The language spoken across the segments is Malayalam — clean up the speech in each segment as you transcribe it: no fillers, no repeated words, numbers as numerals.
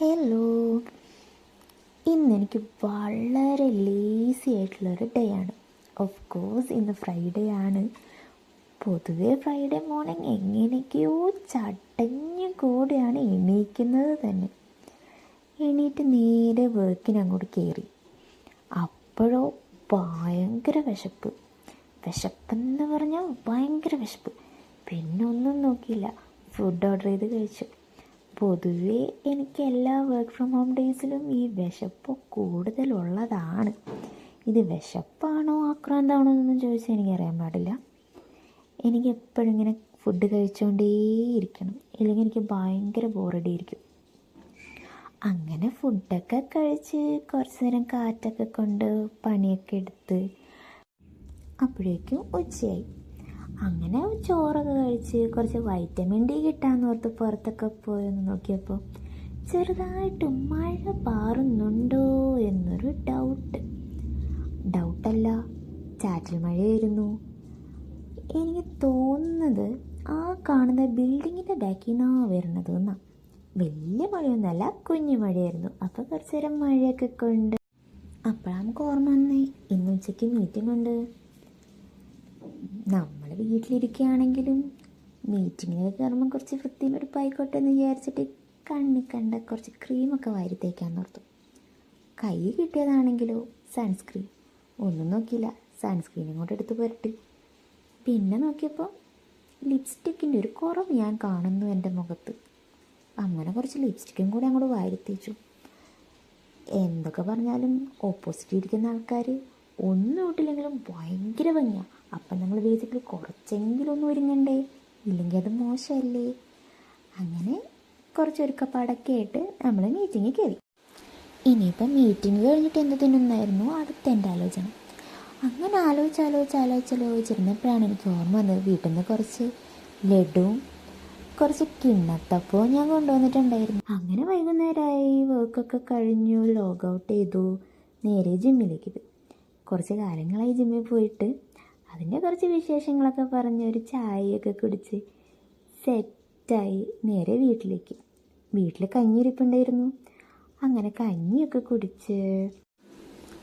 ഹലോ, ഇന്നെനിക്ക് വളരെ ലേസി ആയിട്ടുള്ളൊരു ഡേ ആണ്. ഓഫ് കോഴ്സ് ഇന്ന് ഫ്രൈഡേ ആണ്. പൊതുവേ ഫ്രൈഡേ മോർണിംഗ് എങ്ങനെയൊക്കെയോ ചടഞ്ഞു കൂടെയാണ് എണീക്കുന്നത് തന്നെ. എണീറ്റ് നേരെ വർക്കിന് അങ്ങോട്ട് കയറി. അപ്പോഴോ ഭയങ്കര വിശപ്പെന്ന് പറഞ്ഞാൽ ഭയങ്കര വിശപ്പ്. പിന്നെ ഒന്നും നോക്കിയില്ല, ഫുഡ് ഓർഡർ ചെയ്ത് കഴിച്ചു. പൊതുവേ എനിക്ക് എല്ലാ വർക്ക് ഫ്രം ഹോം ഡേയ്സിലും ഈ വിശപ്പ് കൂടുതലുള്ളതാണ്. ഇത് വിശപ്പാണോ ആക്രാന്താണോ എന്നൊന്നും ചോദിച്ചാൽ എനിക്കറിയാൻ പാടില്ല. എനിക്ക് എപ്പോഴും ഇങ്ങനെ ഫുഡ് കഴിച്ചുകൊണ്ടേയിരിക്കണം, ഇല്ലെങ്കിൽ എനിക്ക് ഭയങ്കര ബോറടിയിരിക്കും. അങ്ങനെ ഫുഡൊക്കെ കഴിച്ച് കുറച്ച് നേരം കാറ്റൊക്കെ കൊണ്ട് പണിയൊക്കെ എടുത്ത് അപ്പോഴേക്കും ഉച്ചയായി. അങ്ങനെ ചോറൊക്കെ കഴിച്ച് കുറച്ച് വൈറ്റമിൻ ഡി കിട്ടാമെന്ന് ഓർത്ത് പുറത്തൊക്കെ പോയൊന്ന് നോക്കിയപ്പോൾ ചെറുതായിട്ട് മഴ പാറുന്നുണ്ടോ എന്നൊരു ഡൗട്ടല്ല, ചാറ്റൽ മഴയായിരുന്നു. എനിക്ക് തോന്നുന്നത് ആ കാണുന്ന ബിൽഡിങ്ങിൻ്റെ ബാക്കിൽ നിന്നാണ് വരുന്നത് എന്നാ. വലിയ മഴയൊന്നുമല്ല, കുഞ്ഞു മഴയായിരുന്നു. അപ്പോൾ കുറച്ച് നേരം മഴയൊക്കെ കൊണ്ട് അപ്പോഴാണ് നമുക്ക് ഓർമ്മ വന്നേ, ഇന്ന് ഉച്ചയ്ക്ക് മീറ്റിംഗ് ഉണ്ട്. നമ്മൾ വീട്ടിലിരിക്കുകയാണെങ്കിലും മീറ്റിങ്ങിനൊക്കെ കയറുമ്പോൾ കുറച്ച് വൃത്തിയും വെടുപ്പായിക്കോട്ടെ എന്ന് വിചാരിച്ചിട്ട് കണ്ണി കണ്ട കുറച്ച് ക്രീമൊക്കെ വാരി തേക്കാൻ ഓർത്തു. കൈ കിട്ടിയതാണെങ്കിലോ സൺസ്ക്രീൻ. ഒന്നും നോക്കിയില്ല, സൺസ്ക്രീനും കൂടെ എടുത്ത് പുരട്ടി. പിന്നെ നോക്കിയപ്പോൾ ലിപ്സ്റ്റിക്കിൻ്റെ ഒരു കുറവ് ഞാൻ കാണുന്നു എൻ്റെ മുഖത്ത്. അങ്ങനെ കുറച്ച് ലിപ്സ്റ്റിക്കും കൂടെ അങ്ങോട്ട് വാരി തേച്ചു. എന്തൊക്കെ പറഞ്ഞാലും ഓപ്പോസിറ്റ് ഇരിക്കുന്ന ആൾക്കാർ ഒന്നും ഇട്ടില്ലെങ്കിലും ഭയങ്കര ഭംഗിയാണ്. അപ്പം നമ്മൾ ബേസിക്കലി കുറച്ചെങ്കിലും ഒന്നും ഒരുങ്ങണ്ടേ, ഇല്ലെങ്കിൽ അത് മോശമല്ലേ. അങ്ങനെ കുറച്ച് ഒരുക്കപ്പാടൊക്കെ ആയിട്ട് നമ്മൾ മീറ്റിങ്ങിൽ കയറി. ഇനിയിപ്പം മീറ്റിംഗ് കഴിഞ്ഞിട്ട് എന്ത് തിന്നുന്നായിരുന്നു അടുത്ത എൻ്റെ ആലോചന. അങ്ങനെ ആലോചിച്ചിരുന്നപ്പോഴാണ് എനിക്ക് ഓർമ്മ വന്നത്, വീട്ടിൽ നിന്ന് കുറച്ച് ലഡുവും കുറച്ച് കിണ്ണത്തപ്പവും ഞാൻ കൊണ്ടുവന്നിട്ടുണ്ടായിരുന്നു. അങ്ങനെ വൈകുന്നേരമായി, വർക്കൊക്കെ കഴിഞ്ഞു, ലോഗ് ഔട്ട് ചെയ്തു, നേരെ ജിമ്മിലേക്ക് പോയി. കുറച്ച് കാലങ്ങളായി ജിമ്മിൽ പോയിട്ട് അതിൻ്റെ കുറച്ച് വിശേഷങ്ങളൊക്കെ പറഞ്ഞ് ഒരു ചായയൊക്കെ കുടിച്ച് സെറ്റായി നേരെ വീട്ടിൽ കഞ്ഞിരിപ്പുണ്ടായിരുന്നു. അങ്ങനെ കഞ്ഞിയൊക്കെ കുടിച്ച്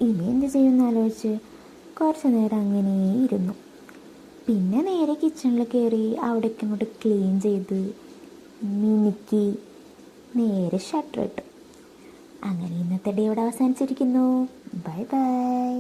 ഇനി എന്ത് ചെയ്യുമെന്ന് ആലോചിച്ച് കുറച്ച് നേരം അങ്ങനെ ഇരുന്നു. പിന്നെ നേരെ കിച്ചണിൽ കയറി അവിടേക്ക് അങ്ങോട്ട് ക്ലീൻ ചെയ്ത് മിനുക്കി നേരെ ഷട്ടർ ഇട്ടു. അങ്ങനെ ഇന്നത്തെ ഡേ ഇവിടെ അവസാനിച്ചിരിക്കുന്നു. Bye bye.